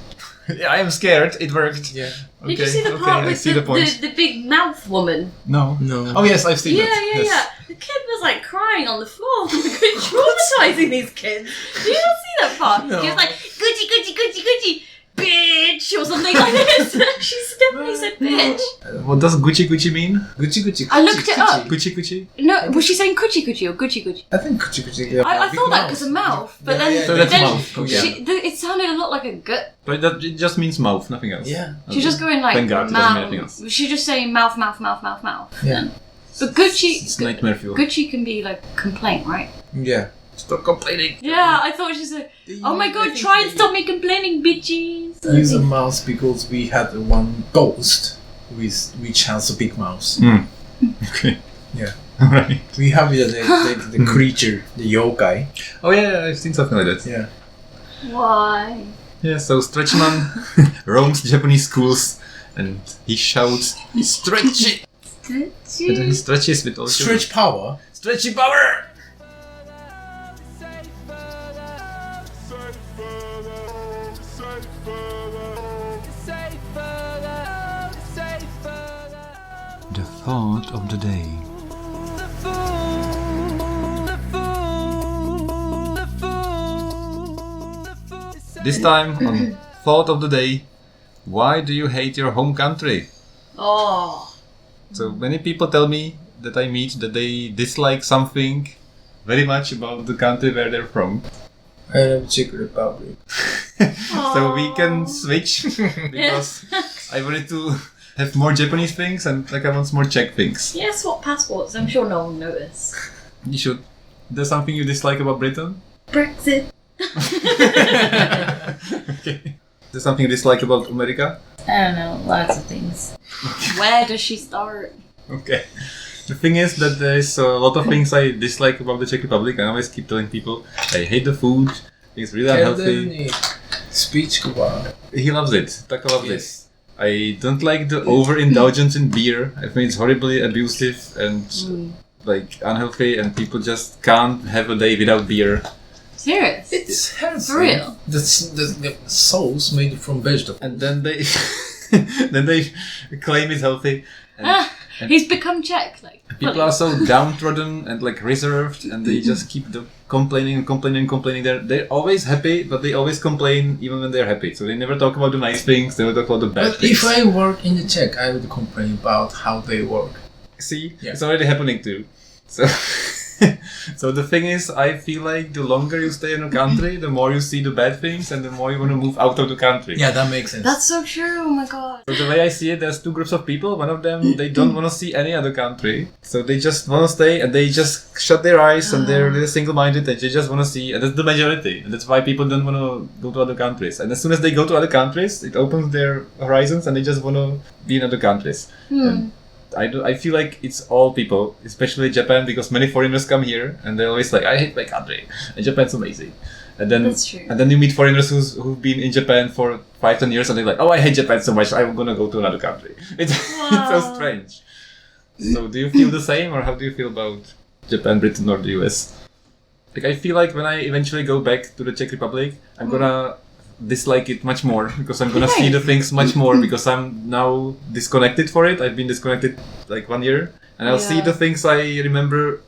Yeah, I am scared. It worked. Yeah. Did you see the part with the big mouth woman? No. Oh yes, I've seen Yeah. that. The kid was like crying on the floor. We're traumatizing these kids. Did you not see that part? No. He was like, Gucci, bitch, or something like this. She definitely said bitch. What does Gucci mean? Gucci. I looked it up. Gucci? No, was she saying Gucci or Gucci? I think Gucci. I thought that because of mouth, but then, So that's then mouth. Okay. it sounded a lot like a gut. But it just means mouth, nothing else. Yeah. She's just going like Thank God, it doesn't mean anything else. mouth. She's just saying mouth. Yeah. But Gucci, It's nightmare fuel. Gucci can be like complaint, right? Yeah. Stop complaining. Yeah, I thought she said, oh my god, try and stop me complaining, bitches. Use a mouse because we had one ghost which has a big mouse. Okay. Yeah. Alright. We have the creature, the yokai. Oh yeah, I've seen something like that. Yeah. Why? Yeah, so Stretch-man roams Japanese schools and he shouts, stretch it! And then he stretches with all Stretch power. Stretchy power! The thought of the day. This time on thought of the day, why do you hate your home country? Oh. So many people tell me that I meet that they dislike something very much about the country where they're from. I love Czech Republic. So we can switch because I wanted to have more Japanese things and like I want more Czech things. Yeah, swap passports. I'm sure no one noticed. You should. There's something you dislike about Britain? Brexit. Okay. There's something you dislike about America? I don't know, lots of things. Where does she start? Okay. The thing is that there's a lot of things I dislike about the Czech Republic. I always keep telling people I hate the food. It's really unhealthy. Speech Kuba. He loves it. Taka loves it. I don't like the overindulgence in beer. I think it's horribly abusive and like unhealthy, and people just can't have a day without beer. Serious? It's healthy. For real? The sauce made from vegetables. And then they claim it's healthy. And He's become Czech, like. people are so downtrodden and like reserved, and they just keep complaining. They're always happy, but they always complain even when they're happy. So they never talk about the nice things. They will talk about the bad But things. if I work in the Czech, I would complain about how they work. See, Yeah. it's already happening too. So So the thing is, I feel like the longer you stay in a country, the more you see the bad things and the more you want to move out of the country. Yeah, that makes sense. That's so true. Oh my god. So the way I see it, there's two groups of people. One of them, they don't want to see any other country. So they just want to stay and they just shut their eyes and they're really single-minded and they just want to see. And that's the majority. And that's why people don't want to go to other countries. And as soon as they go to other countries, it opens their horizons and they just want to be in other countries. And I feel like it's all people, especially Japan, because many foreigners come here and they're always like, I hate my country. And Japan's amazing. And then That's true. And then you meet foreigners who've been in Japan for 5-10 years and they're like, oh, I hate Japan so much, I'm gonna go to another country. It's so strange. So do you feel the same, or how do you feel about Japan, Britain, or the US? Like, I feel like when I eventually go back to the Czech Republic, I'm gonna dislike it much more because I'm gonna see the things much more because I'm now disconnected for it. I've been disconnected like 1 year, and I'll see the things I remember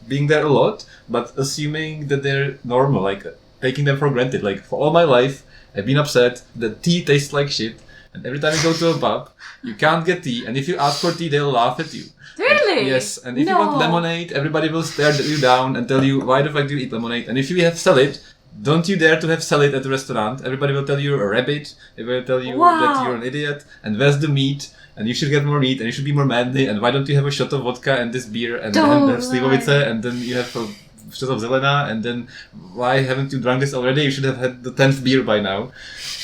being there a lot, but assuming that they're normal, like taking them for granted. Like, for all my life, I've been upset that tea tastes like shit, and every time you go to a pub, you can't get tea, and if you ask for tea, they'll laugh at you. Really? And, yes, and if you want lemonade, everybody will stare you down and tell you, why the fuck do you eat lemonade? And if you have salad, don't you dare to have salad at the restaurant. Everybody will tell you you're a rabbit, everybody will tell you that you're an idiot, and where's the meat? And you should get more meat, and you should be more manly, and why don't you have a shot of vodka and this beer, and then have slivovice, and then you have a shot of zelena, and then why haven't you drunk this already? You should have had the 10th beer by now.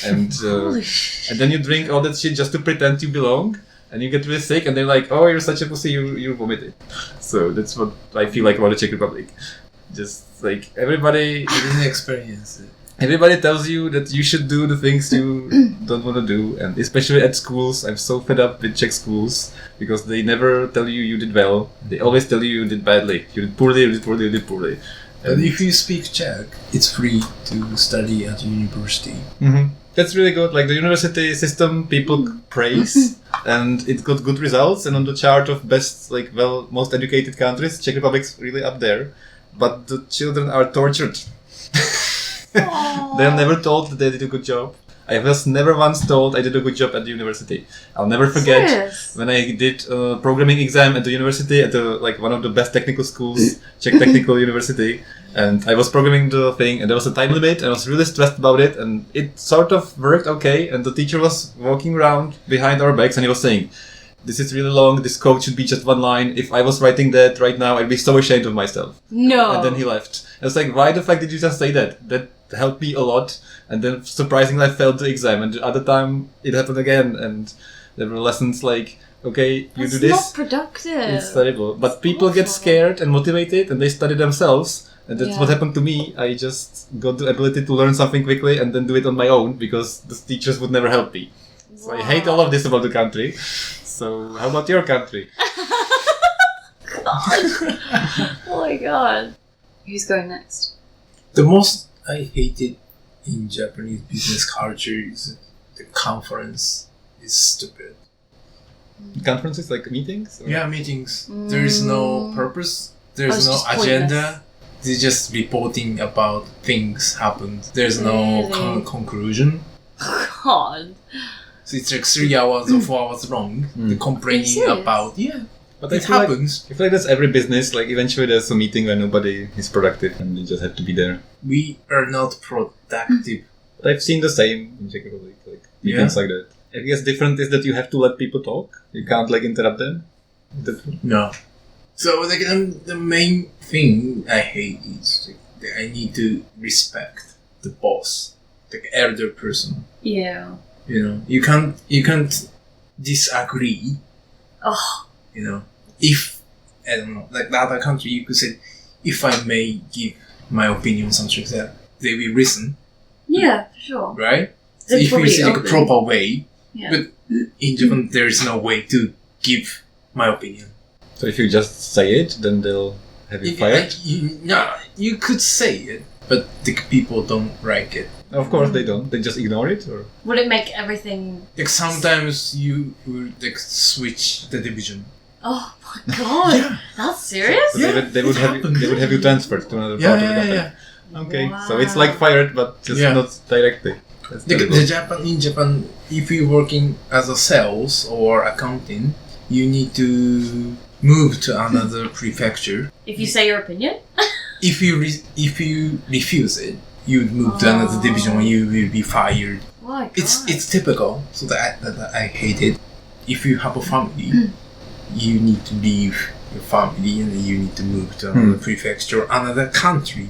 And and then you drink all that shit just to pretend you belong, and you get really sick, and they're like, oh, you're such a pussy, you vomited. So that's what I feel like about the Czech Republic. Just like everybody... I didn't experience it. Everybody tells you that you should do the things you don't want to do, and especially at schools, I'm so fed up with Czech schools because they never tell you did well. They always tell you did badly. You did poorly, you did poorly, you did poorly. But if you speak Czech, it's free to study at university. Mm-hmm. That's really good. Like, the university system, people praise, and it got good results. And on the chart of best, like, most educated countries, Czech Republic's really up there. But the children are tortured. They're never told that they did a good job. I was never once told I did a good job at the university. I'll never forget when I did a programming exam at the university at one of the best technical schools, Czech Technical University, and I was programming the thing, and there was a time limit, and I was really stressed about it, and it sort of worked okay, and the teacher was walking around behind our backs, and he was saying, this is really long, this code should be just one line. If I was writing that right now, I'd be so ashamed of myself. No. And then he left. I was like, why the fuck did you just say that? That helped me a lot. And then surprisingly I failed the exam. And the other time it happened again. And there were lessons like, okay, you do this. It's not productive. It's terrible. But people get scared and motivated and they study themselves. And that's what happened to me. I just got the ability to learn something quickly and then do it on my own because the teachers would never help me. So I hate all of this about the country. So how about your country? God. Oh my god. Who's going next? The most I hated in Japanese business culture is the conference is stupid. Conferences, like meetings? Or? Yeah, meetings. There is no purpose. There's no agenda. They're just reporting about things happened. There's no conclusion. God. So it's like 3 hours or 4 hours long. They're complaining about But it happens. I feel like that's every business. Like, eventually there's a meeting where nobody is productive and they just have to be there. We are not productive. But I've seen the same in Czech Republic, like meetings like that. I guess different is that you have to let people talk. You can't like interrupt them. No. So like the main thing I hate is that I need to respect the boss, the elder person. Yeah. You know, you can't disagree. Oh. You know, if I don't know, like the other country, you could say, if I may give my opinion, something like that, they will listen. Yeah, for sure. Right? So if you say like a proper way, but in Japan there is no way to give my opinion. So if you just say it, then they'll have you fired? You could say it, but the people don't like it. Of course they don't. They just ignore it, or would it make everything? Like sometimes you will like switch the division. Oh my god, that's serious? So they would have you transferred to another part of the company. Yeah. Okay, so it's like fired, but just not directly. In Japan, if you're working as a sales or accounting, you need to move to another prefecture. If you say your opinion? If you refuse it, you would move to another division and you will be fired. Oh my God. It's typical, so that I hate it. If you have a family, you need to leave your family and then you need to move to another prefecture, another country.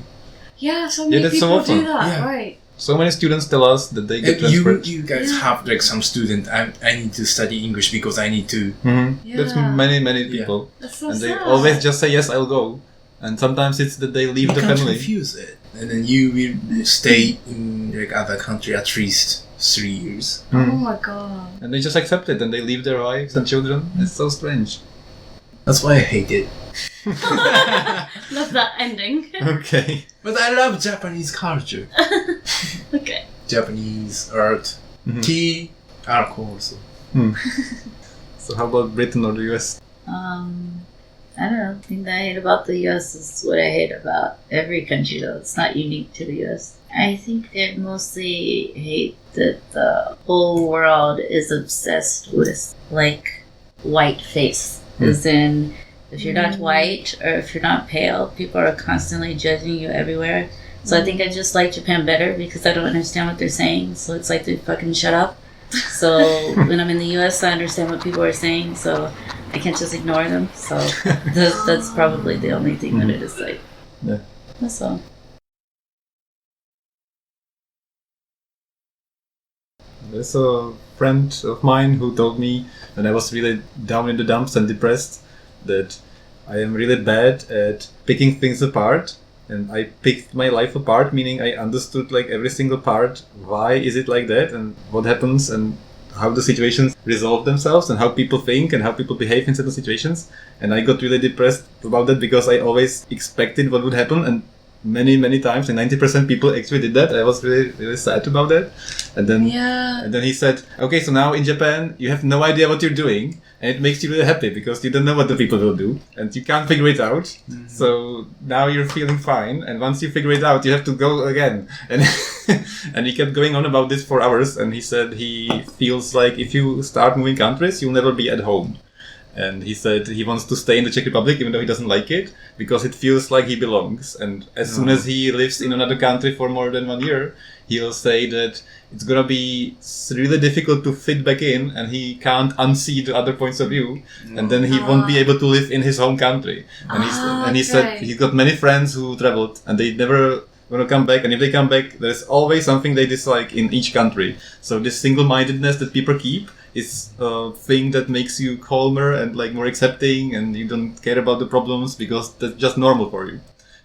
Yeah, so many that's people so do that, Yeah. right? So many students tell us that they get transferred. You guys have like some student. I need to study English because I need to. Yeah. That's many people. That's so And they sad. always just say, yes, I'll go. And sometimes it's that they leave You the can't family. refuse it, and then you will stay in like other country at least 3 years. Oh my God. And they just accept it and they leave their wives and children. It's so strange. That's why I hate it. Love that ending. Okay. But I love Japanese culture. Okay. Japanese art, tea, alcohol also. So how about Britain or the US? I don't know. The thing that I hate about the US is what I hate about every country, though. It's not unique to the US. I think I mostly hate that the whole world is obsessed with, like, white face. As in, if you're not white or if you're not pale, people are constantly judging you everywhere. So I think I just like Japan better because I don't understand what they're saying. So it's like they fucking shut up. So when I'm in the US, I understand what people are saying. So I can't just ignore them. So that's probably the only thing that I dislike. Yeah. That's all. There's a friend of mine who told me when I was really down in the dumps and depressed that I am really bad at picking things apart. And I picked my life apart, meaning I understood like every single part. Why is it like that and what happens and how the situations resolve themselves and how people think and how people behave in certain situations. And I got really depressed about that because I always expected what would happen and many times, and 90% people actually did that. I was really sad about that. And then he said, okay, so now in Japan you have no idea what you're doing and it makes you really happy because you don't know what the people will do and you can't figure it out. So now you're feeling fine, and once you figure it out you have to go again. And and he kept going on about this for hours, and he said he feels like if you start moving countries you'll never be at home. And he said he wants to stay in the Czech Republic even though he doesn't like it because it feels like he belongs. And as soon as he lives in another country for more than 1 year, he'll say that it's gonna be really difficult to fit back in and he can't unsee the other points of view. And then he won't be able to live in his home country. And he said he's got many friends who traveled and they never want to come back, and if they come back there's always something they dislike in each country. So this single-mindedness that people keep is a thing that makes you calmer and like more accepting, and you don't care about the problems because that's just normal for you.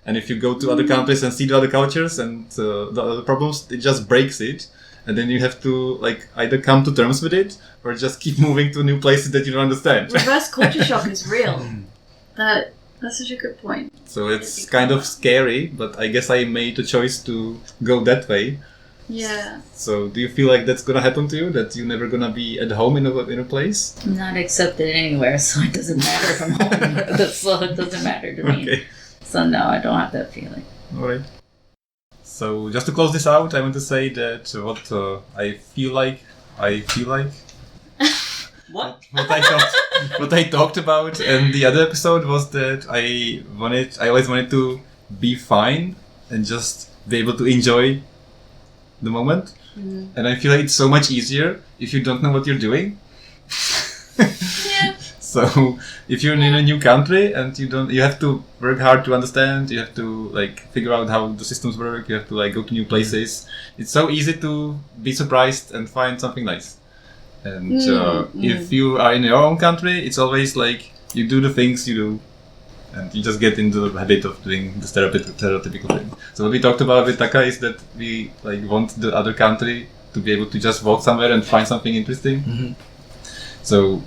And if you go to other countries and see the other cultures and the other problems, it just breaks it, and then you have to like either come to terms with it or just keep moving to new places that you don't understand. Reverse culture shock is real. That's such a good point. So it's kind of scary, but I guess I made a choice to go that way. Yeah. So do you feel like that's gonna happen to you? That you're never gonna be at home in a place? I'm not accepted anywhere, so it doesn't matter from home. So it doesn't matter to me. Okay. So no, I don't have that feeling. Alright. So just to close this out, I want to say that what I feel like what I talked about in the other episode was that I always wanted to be fine and just be able to enjoy the moment. And I feel like it's so much easier if you don't know what you're doing. Yeah. So if you're in a new country and you have to work hard to understand, you have to like figure out how the systems work, you have to like go to new places. It's so easy to be surprised and find something nice. And if you are in your own country, it's always like you do the things you do and you just get into the habit of doing the stereotypical thing. So what we talked about with Taka is that we like want the other country to be able to just walk somewhere and find something interesting. So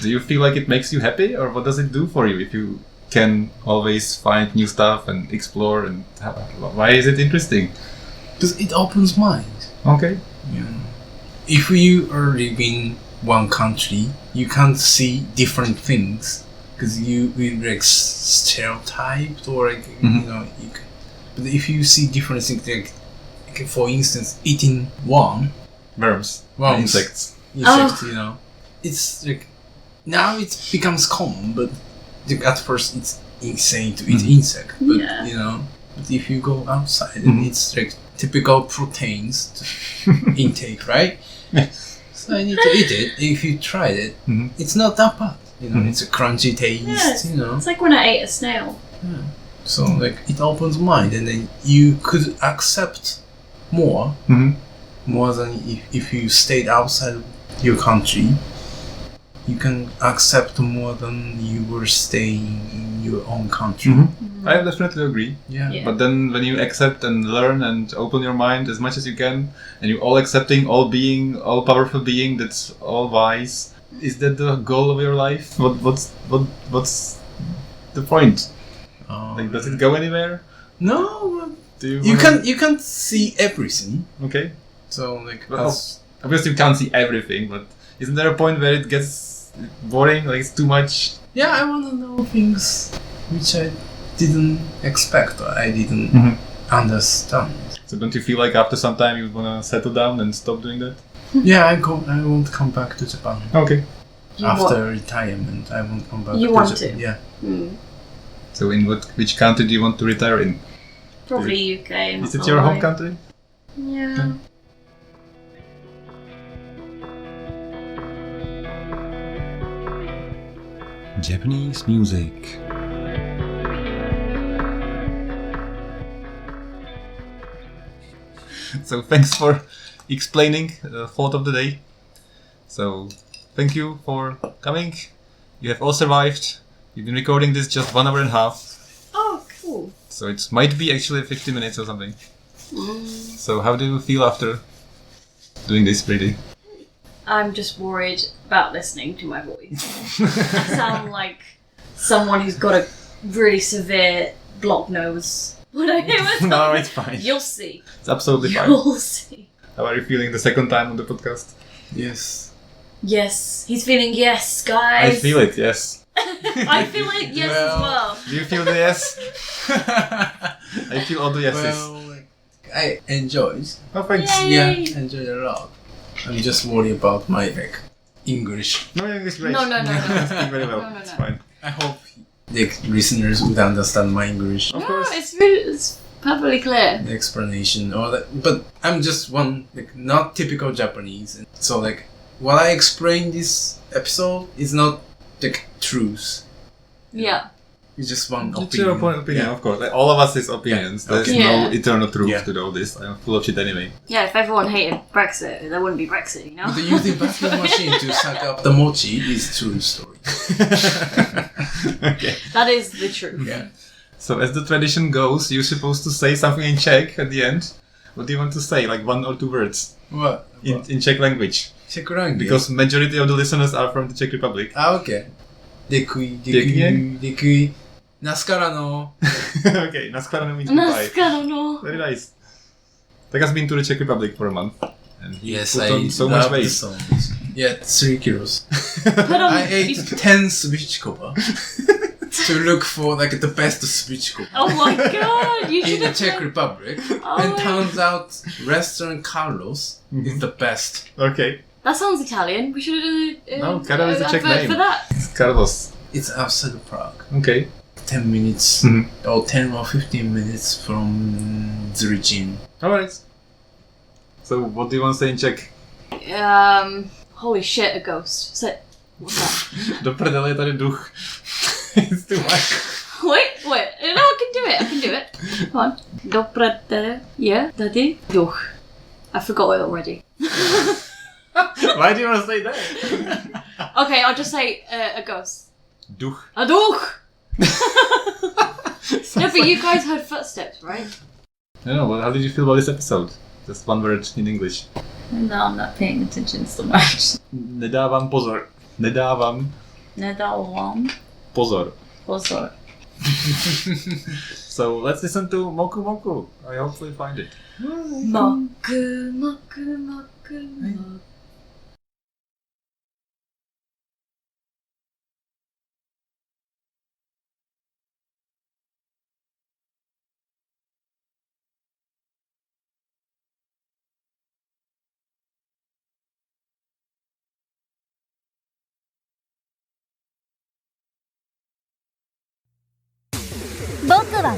do you feel like it makes you happy, or what does it do for you if you can always find new stuff and explore, and why is it interesting? Because it opens mind. Okay. Yeah. If you are living one country, you can't see different things because you like stereotyped or like you know. But if you see different things, like for instance, eating worms, Insects. you know, it's like now it becomes common, but at first it's insane to eat insect. But Yeah. you know, but if you go outside, and it's like typical proteins intake, right? So I need to eat it. If you tried it, it's not that bad. You know, it's a crunchy taste. Yeah, you know, it's like when I ate a snail. so like it opens mind, and then you could accept more than if you stayed outside your country. You can accept more than you were staying in your own country. I definitely agree. Yeah. But then when you accept and learn and open your mind as much as you can, and you're all accepting, all being, all powerful being that's all wise, is that the goal of your life? What's the point? Like, does it go anywhere? No, Do you can't see everything. Okay. So like, Well, obviously you can't see everything, but isn't there a point where it gets boring? Like, it's too much? yeah, I want to know things which I didn't expect or I didn't understand. So don't you feel like after some time you want to settle down and stop doing that? Yeah, I won't come back to Japan. Okay. After retirement, I won't come back You to want Japan. to? Yeah. So in which country do you want to retire in? Probably UK. Is it your home country? Yeah. Japanese music. So thanks for explaining the thought of the day. So thank you for coming. You have all survived. You've been recording this just 1 hour and a half. Oh, cool. So it might be actually 50 minutes or something. So how do you feel after doing this, Brady? I'm just worried about listening to my voice. I sound like someone who's got a really severe blocked nose. When I hear myself, No, it's fine. You'll see. It's absolutely fine. You'll see. How are you feeling the second time on the podcast? Yes. Yes, he's feeling yes, guys. I feel it, yes. I feel it yes as well. Do you feel the yes? I feel all the yeses. Well, like, I enjoyed. Oh, thanks. Yay. Yeah, enjoyed a lot. I'm just worried about my like English. No, English great. No. Speak very well. No. It's fine. I hope the listeners would understand my English. Of No, course. it's perfectly clear. The explanation or that, but I'm just one like not typical Japanese, and so like what I explained this episode is not like truth. Yeah. It's just one It's opinion. your point of opinion, Yeah. of course. Like, all of us is opinions. Yeah. There's Okay. no Yeah. eternal truth Yeah. to all this. I'm full of shit anyway. Yeah, if everyone hated Brexit, there wouldn't be Brexit, you know? But using vacuum machine to suck up the mochi is true story. Okay. That is the truth. Yeah. So as the tradition goes, you're supposed to say something in Czech at the end. What do you want to say? Like 1 or 2 words What? in Czech language? Czech language. Because majority of the listeners are from the Czech Republic. okay. Dekui. Naskara no. Okay, naskledanou means goodbye. Naskledanou. Very nice. Taka's been to the Czech Republic for a month. And he Yes, put I on so much love weight. the songs. Yeah, 3 kilos. Put on, I ate 10 switchcoba to look for like the best switchcoba oh my god, you should in the have Czech done- Republic. Oh And my- turns out restaurant Carlos is the best. Okay. That sounds Italian. We should have done a, No, Karol is a Czech advert name. for that. It's Carlos. It's outside of Prague. Okay. 10 minutes Mhm. or 10 or 15 minutes from Zurichin. Alright. So what do you want to say in Czech? Holy shit, a ghost. Say, what's that? Do prdele je tady duch. It's too much. Wait. No, I can do it. Come on. Do prdele je tady duch. I forgot it already. Why do you want to say that? Okay, I'll just say a ghost. Duch. A duch! No, but you guys heard footsteps, right? I don't know, well, how did you feel about this episode? Just 1 word in English. No, I'm not paying attention so much. Nedávám pozor. Nedávám Nedávám pozor. pozor. So let's listen to Moku Moku. I hopefully find it. Moku, moku, moku, moku.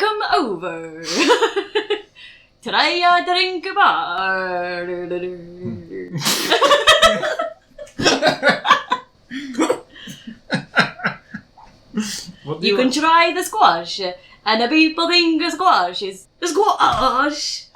Come over. Try a drink bar. You can try the squash, and the people think a squash is a squash.